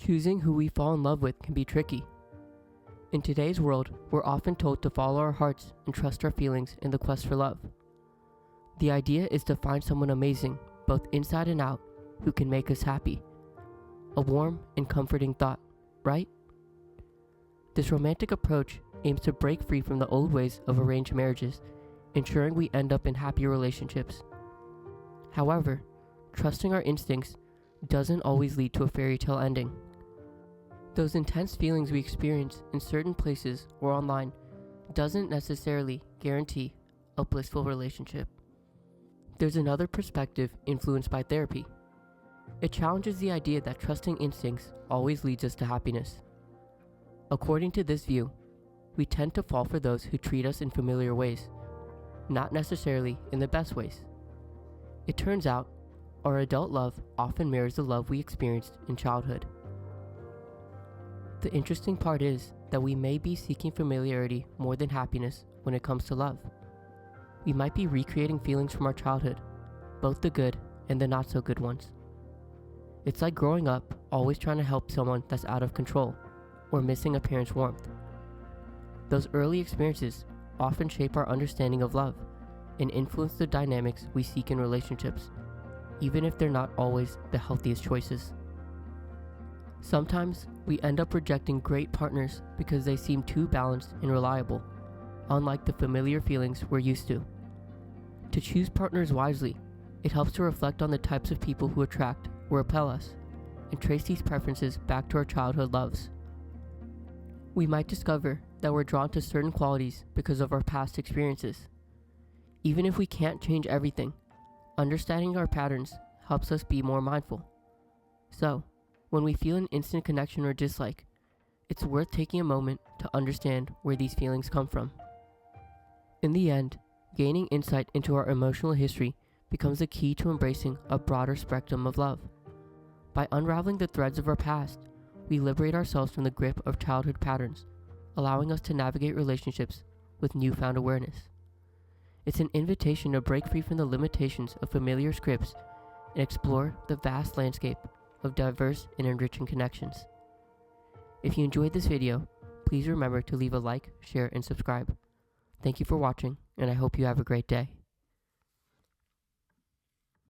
Choosing who we fall in love with can be tricky. In today's world, we're often told to follow our hearts and trust our feelings in the quest for love. The idea is to find someone amazing, both inside and out, who can make us happy. A warm and comforting thought, right? This romantic approach aims to break free from the old ways of arranged marriages, ensuring we end up in happy relationships. However, trusting our instincts doesn't always lead to a fairy tale ending. Those intense feelings we experience in certain places or online doesn't necessarily guarantee a blissful relationship. There's another perspective influenced by therapy. It challenges the idea that trusting instincts always leads us to happiness. According to this view, we tend to fall for those who treat us in familiar ways, not necessarily in the best ways. It turns out, our adult love often mirrors the love we experienced in childhood. The interesting part is that we may be seeking familiarity more than happiness when it comes to love. We might be recreating feelings from our childhood, both the good and the not so good ones. It's like growing up always trying to help someone that's out of control or missing a parent's warmth. Those early experiences often shape our understanding of love and influence the dynamics we seek in relationships, even if they're not always the healthiest choices. Sometimes we end up rejecting great partners because they seem too balanced and reliable, unlike the familiar feelings we're used to. To choose partners wisely, it helps to reflect on the types of people who attract or repel us, and trace these preferences back to our childhood loves. We might discover that we're drawn to certain qualities because of our past experiences. Even if we can't change everything, understanding our patterns helps us be more mindful. So, when we feel an instant connection or dislike, it's worth taking a moment to understand where these feelings come from. In the end, gaining insight into our emotional history becomes the key to embracing a broader spectrum of love. By unraveling the threads of our past, we liberate ourselves from the grip of childhood patterns, allowing us to navigate relationships with newfound awareness. It's an invitation to break free from the limitations of familiar scripts and explore the vast landscape of diverse and enriching connections. If you enjoyed this video, please remember to leave a like, share, and subscribe. Thank you for watching, and I hope you have a great day.